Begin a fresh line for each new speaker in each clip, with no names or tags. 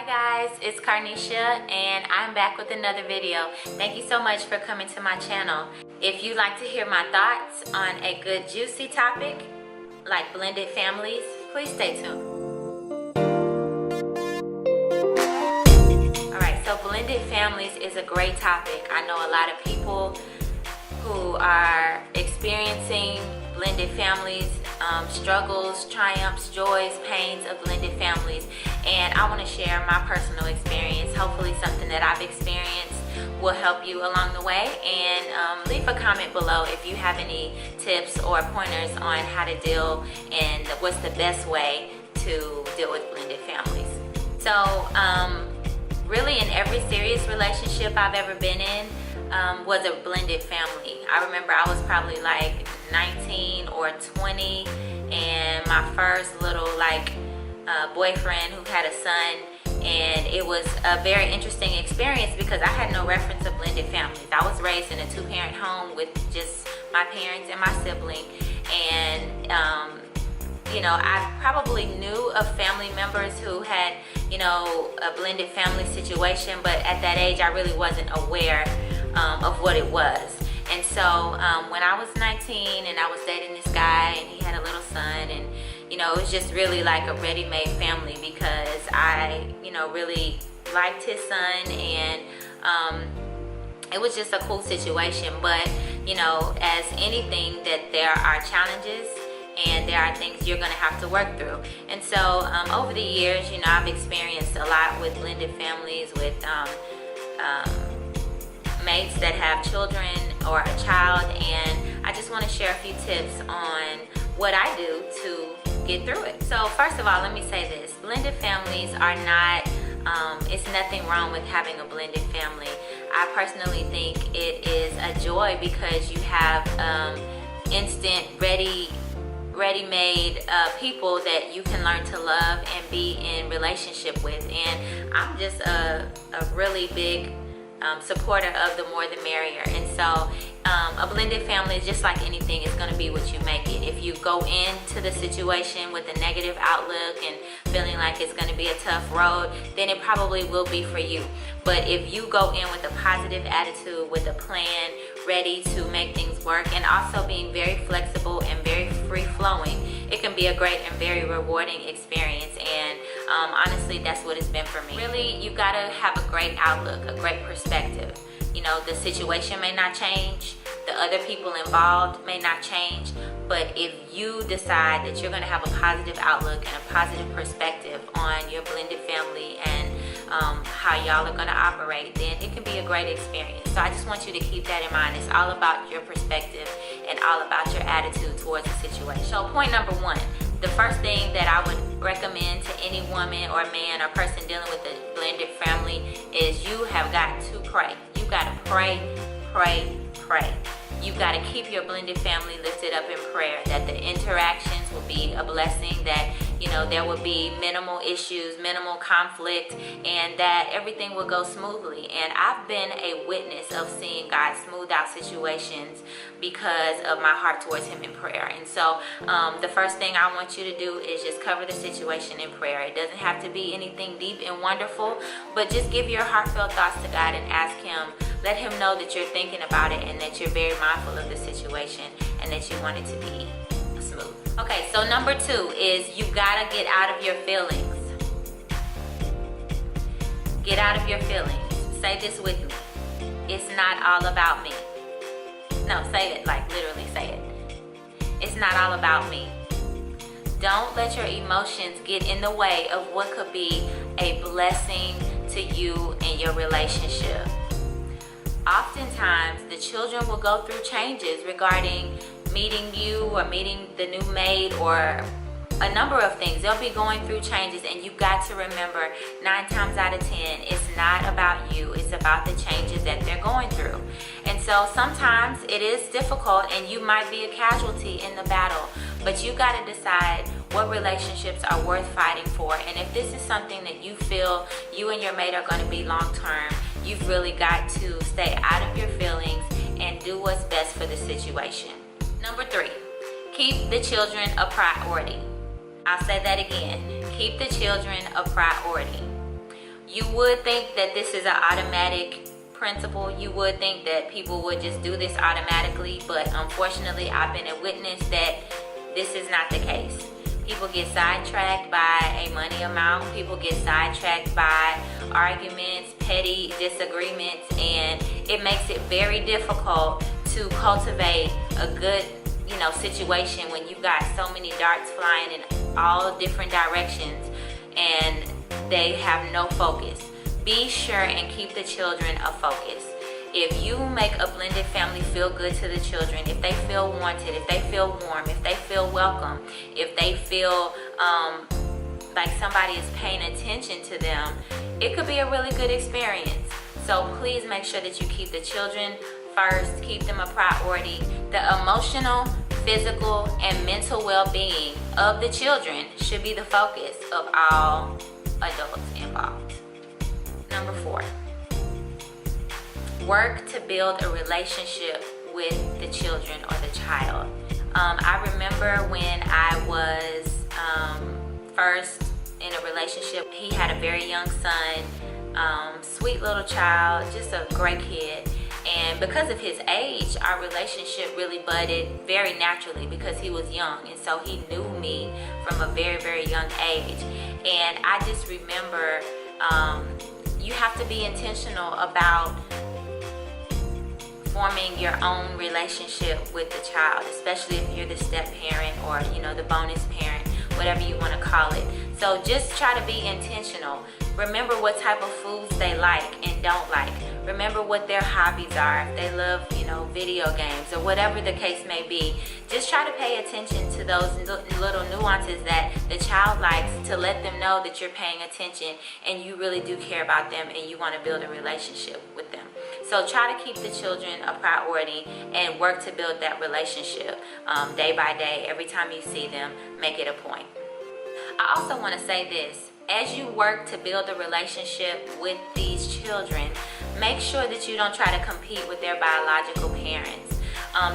Hi guys, it's Carnisha and I'm back with another video. Thank you so much for coming to my channel. If you'd like to hear my thoughts on a good juicy topic like blended families, please stay tuned. Alright, so blended families is a great topic. I know a lot of people who are experiencing blended families, struggles, triumphs, joys, pains of blended families, and I want to share my personal experience. Hopefully something that I've experienced will help you along the way, and leave a comment below if you have any tips or pointers on how to deal and what's the best way to deal with blended families. So really in every serious relationship I've ever been in was a blended family. I remember I was probably like 19 or 20, and my first little boyfriend who had a son, and it was a very interesting experience because I had no reference of blended families. I was raised in a two-parent home with just my parents and my sibling, and I probably knew of family members who had a blended family situation, but at that age I really wasn't aware of what it was. And so when I was 19 and I was dating this guy and he had a little son, and it was just really like a ready-made family because I really liked his son, and it was just a cool situation. But as anything, that there are challenges and there are things you're going to have to work through. And so over the years, I've experienced a lot with blended families, with mates that have children or a child, and I just want to share a few tips on what I do to get through it. So first of all, let me say this: blended families are not, it's nothing wrong with having a blended family. I personally think it is a joy because you have instant, ready-made people that you can learn to love and be in relationship with. And I'm just a really big supporter of the more the merrier. And so a blended family is just like anything. It's going to be what you make it. If you go into the situation with a negative outlook and feeling like it's going to be a tough road, then it probably will be for you. But if you go in with a positive attitude, with a plan, ready to make things work, and also being very flexible and very free-flowing, it can be a great and very rewarding experience. And honestly, that's what it's been for me. Really, you gotta have a great outlook, a great perspective. The situation may not change, the other people involved may not change, but if you decide that you're gonna have a positive outlook and a positive perspective on your blended family and how y'all are gonna operate, then it can be a great experience. So I just want you to keep that in mind. It's all about your perspective and all about your attitude towards the situation. So point number one, the first thing that I would recommend to any woman or man or person dealing with a blended family is you have got to pray. You got to pray, pray, pray. You've got to keep your blended family lifted up in prayer, that the interactions will be a blessing, that there will be minimal issues, minimal conflict, and that everything will go smoothly. And I've been a witness of seeing God smooth out situations because of my heart towards him in prayer. And so the first thing I want you to do is just cover the situation in prayer. It doesn't have to be anything deep and wonderful, but just give your heartfelt thoughts to God and ask him. Let him know that you're thinking about it and that you're very mindful of the situation and that you want it to be smooth. Okay, so number two is you gotta get out of your feelings. Get out of your feelings. Say this with me. It's not all about me. No, say it, like literally say it. It's not all about me. Don't let your emotions get in the way of what could be a blessing to you and your relationship. Oftentimes, the children will go through changes regarding meeting you or meeting the new maid or a number of things. They'll be going through changes, and you've got to remember 9 times out of 10, it's not about you. It's about the changes that they're going through. And so sometimes it is difficult and you might be a casualty in the battle, but you got to decide what relationships are worth fighting for. And if this is something that you feel you and your mate are going to be long term, you've really got to stay out of your feelings and do what's best for the situation. Number 3, keep the children a priority. I'll say that again. Keep the children a priority. You would think that this is an automatic principle. You would think that people would just do this automatically, but unfortunately I've been a witness that this is not the case. People get sidetracked by a money amount. People get sidetracked by arguments, petty disagreements, and it makes it very difficult to cultivate a good, situation when you've got so many darts flying in all different directions and they have no focus. Be sure and keep the children a focus. If you make a blended family feel good to the children, if they feel wanted, if they feel warm, if they feel welcome, if they feel like somebody is paying attention to them, it could be a really good experience. So please make sure that you keep the children first, keep them a priority. The emotional, physical, and mental well-being of the children should be the focus of all adults involved. Number 4. Work to build a relationship with the children or the child. I remember when I was first in a relationship, he had a very young son, sweet little child, just a great kid. And because of his age, our relationship really budded very naturally because he was young. And so he knew me from a very, very young age. And I just remember you have to be intentional about forming your own relationship with the child, especially if you're the step parent or the bonus parent, whatever you want to call it. So just try to be intentional. Remember what type of foods they like and don't like. Remember what their hobbies are. If they love video games or whatever the case may be, just try to pay attention to those little nuances that the child likes, to let them know that you're paying attention and you really do care about them and you want to build a relationship with them. So try to keep the children a priority and work to build that relationship day by day. Every time you see them, make it a point. I also want to say this. As you work to build a relationship with these children, make sure that you don't try to compete with their biological parents.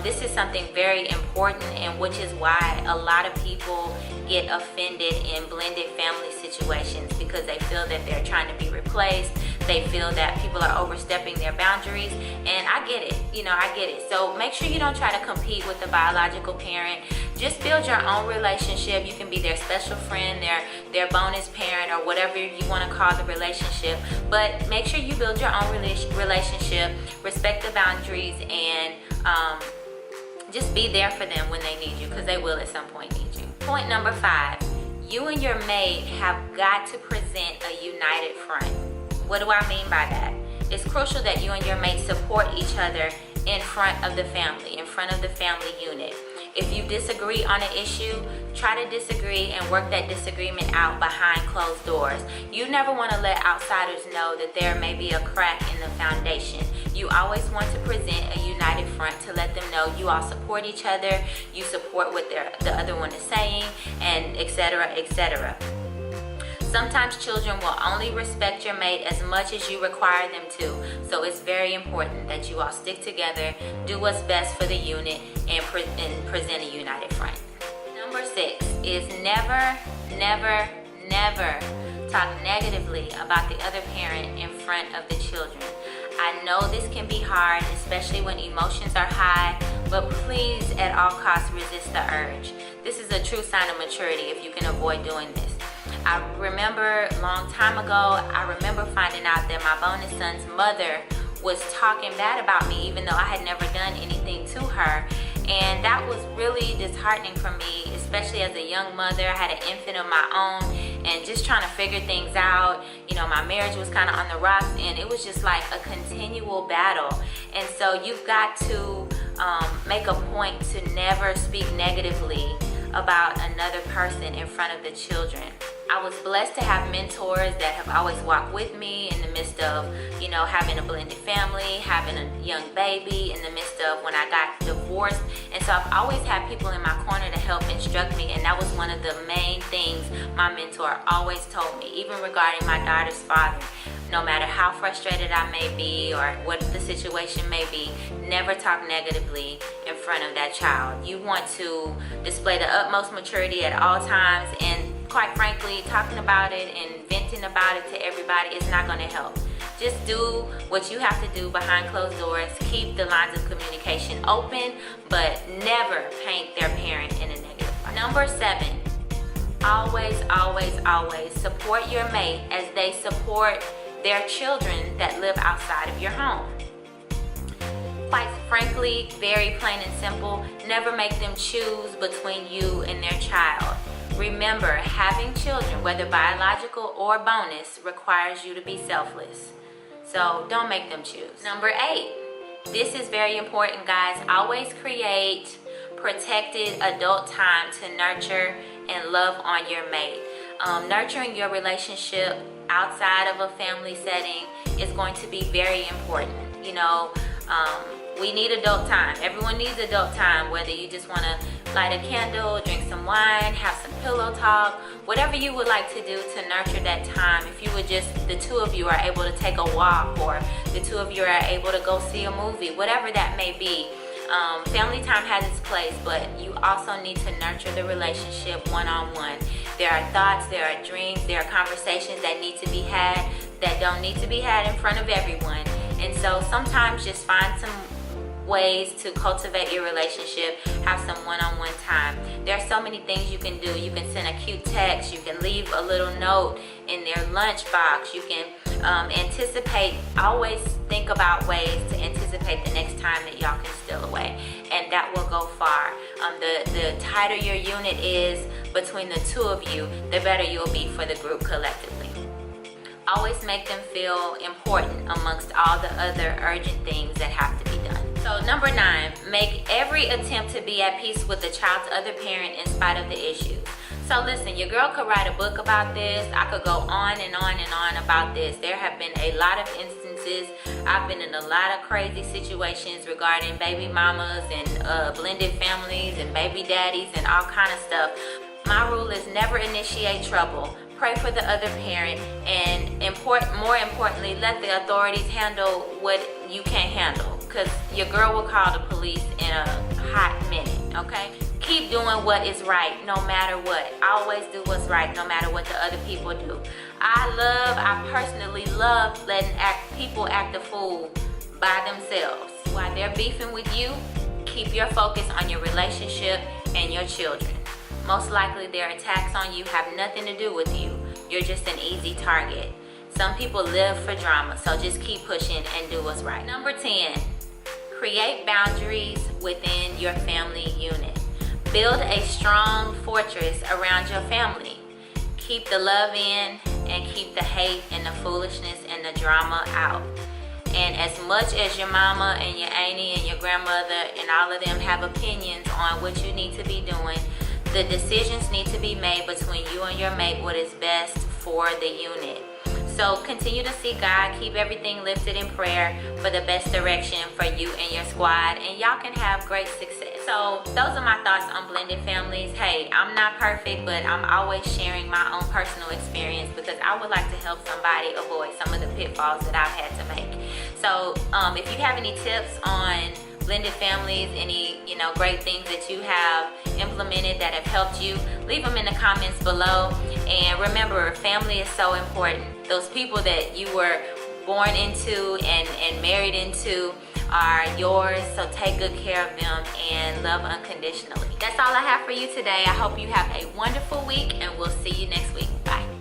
This is something very important, and which is why a lot of people get offended in blended family situations, because they feel that they're trying to be replaced. They feel that people are overstepping their boundaries, and I get it. I get it. So make sure you don't try to compete with the biological parent. Just build your own relationship. You can be their special friend, their bonus parent, or whatever you want to call the relationship. But make sure you build your own relationship, respect the boundaries, and just be there for them when they need you, because they will at some point need you. Point number 5, you and your mate have got to present a united front. What do I mean by that? It's crucial that you and your mate support each other in front of the family, in front of the family unit. If you disagree on an issue, try to disagree and work that disagreement out behind closed doors. You never want to let outsiders know that there may be a crack in the foundation. You always want to present a united front to let them know you all support each other, you support what the other one is saying, and etc., etc. Sometimes children will only respect your mate as much as you require them to. So it's very important that you all stick together, do what's best for the unit, and present a united front. Number 6 is never, never, never talk negatively about the other parent in front of the children. I know this can be hard, especially when emotions are high, but please at all costs resist the urge. This is a true sign of maturity if you can avoid doing this. I remember a long time ago, I remember finding out that my bonus son's mother was talking bad about me, even though I had never done anything to her. And that was really disheartening for me, especially as a young mother. I had an infant of my own and just trying to figure things out. My marriage was kind of on the rocks, and it was just like a continual battle. And so you've got to make a point to never speak negatively about another person in front of the children. I was blessed to have mentors that have always walked with me in the midst of, having a blended family, having a young baby, in the midst of when I got divorced. And so I've always had people in my corner to help instruct me, and that was one of the main things my mentor always told me, even regarding my daughter's father. No matter how frustrated I may be or what the situation may be, never talk negatively in front of that child. You want to display the utmost maturity at all times and quite frankly, talking about it and venting about it to everybody is not going to help. Just do what you have to do behind closed doors. Keep the lines of communication open, but never paint their parent in a negative light. Number 7, always, always, always support your mate as they support their children that live outside of your home. Quite frankly, very plain and simple, never make them choose between you and their child. Remember, having children, whether biological or bonus, requires you to be selfless. So don't make them choose. Number 8, this is very important, guys. Always create protected adult time to nurture and love on your mate. Nurturing your relationship outside of a family setting is going to be very important. You know, we need adult time. Everyone needs adult time, whether you just want to light a candle, drink some wine, have some pillow talk, whatever you would like to do to nurture that time. If you would just, the two of you are able to take a walk, or the two of you are able to go see a movie, whatever that may be. Family time has its place, but you also need to nurture the relationship one-on-one. There are thoughts, there are dreams, there are conversations that need to be had that don't need to be had in front of everyone. And so sometimes just find some ways to cultivate your relationship, have some one-on-one time. There are so many things you can do. You can send a cute text, you can leave a little note in their lunchbox, you can anticipate, always think about ways to anticipate the next time that y'all can steal away, and that will go far. The tighter your unit is between the two of you, the better you'll be for the group collectively. Always make them feel important amongst all the other urgent things that have to be done. So number 9, make every attempt to be at peace with the child's other parent in spite of the issues. So listen, your girl could write a book about this. I could go on and on and on about this. There have been a lot of instances. I've been in a lot of crazy situations regarding baby mamas and blended families and baby daddies and all kind of stuff. My rule is never initiate trouble. Pray for the other parent, and more importantly, let the authorities handle what you can't handle, because your girl will call the police in a hot minute, okay? Keep doing what is right no matter what. Always do what's right no matter what the other people do. I personally love letting people act a fool by themselves. While they're beefing with you, keep your focus on your relationship and your children. Most likely their attacks on you have nothing to do with you. You're just an easy target. Some people live for drama, so just keep pushing and do what's right. Number 10, create boundaries within your family unit. Build a strong fortress around your family. Keep the love in and keep the hate and the foolishness and the drama out. And as much as your mama and your auntie and your grandmother and all of them have opinions on what you need to be doing, the decisions need to be made between you and your mate, what is best for the unit. So continue to seek God, keep everything lifted in prayer for the best direction for you and your squad, and y'all can have great success. So those are my thoughts on blended families. Hey, I'm not perfect, but I'm always sharing my own personal experience because I would like to help somebody avoid some of the pitfalls that I've had to make. So if you have any tips on blended families, any great things that you have implemented that have helped you, leave them in the comments below. And remember, family is so important. Those people that you were born into and married into are yours, so take good care of them and love unconditionally. That's all I have for you today. I hope you have a wonderful week, and we'll see you next week. Bye.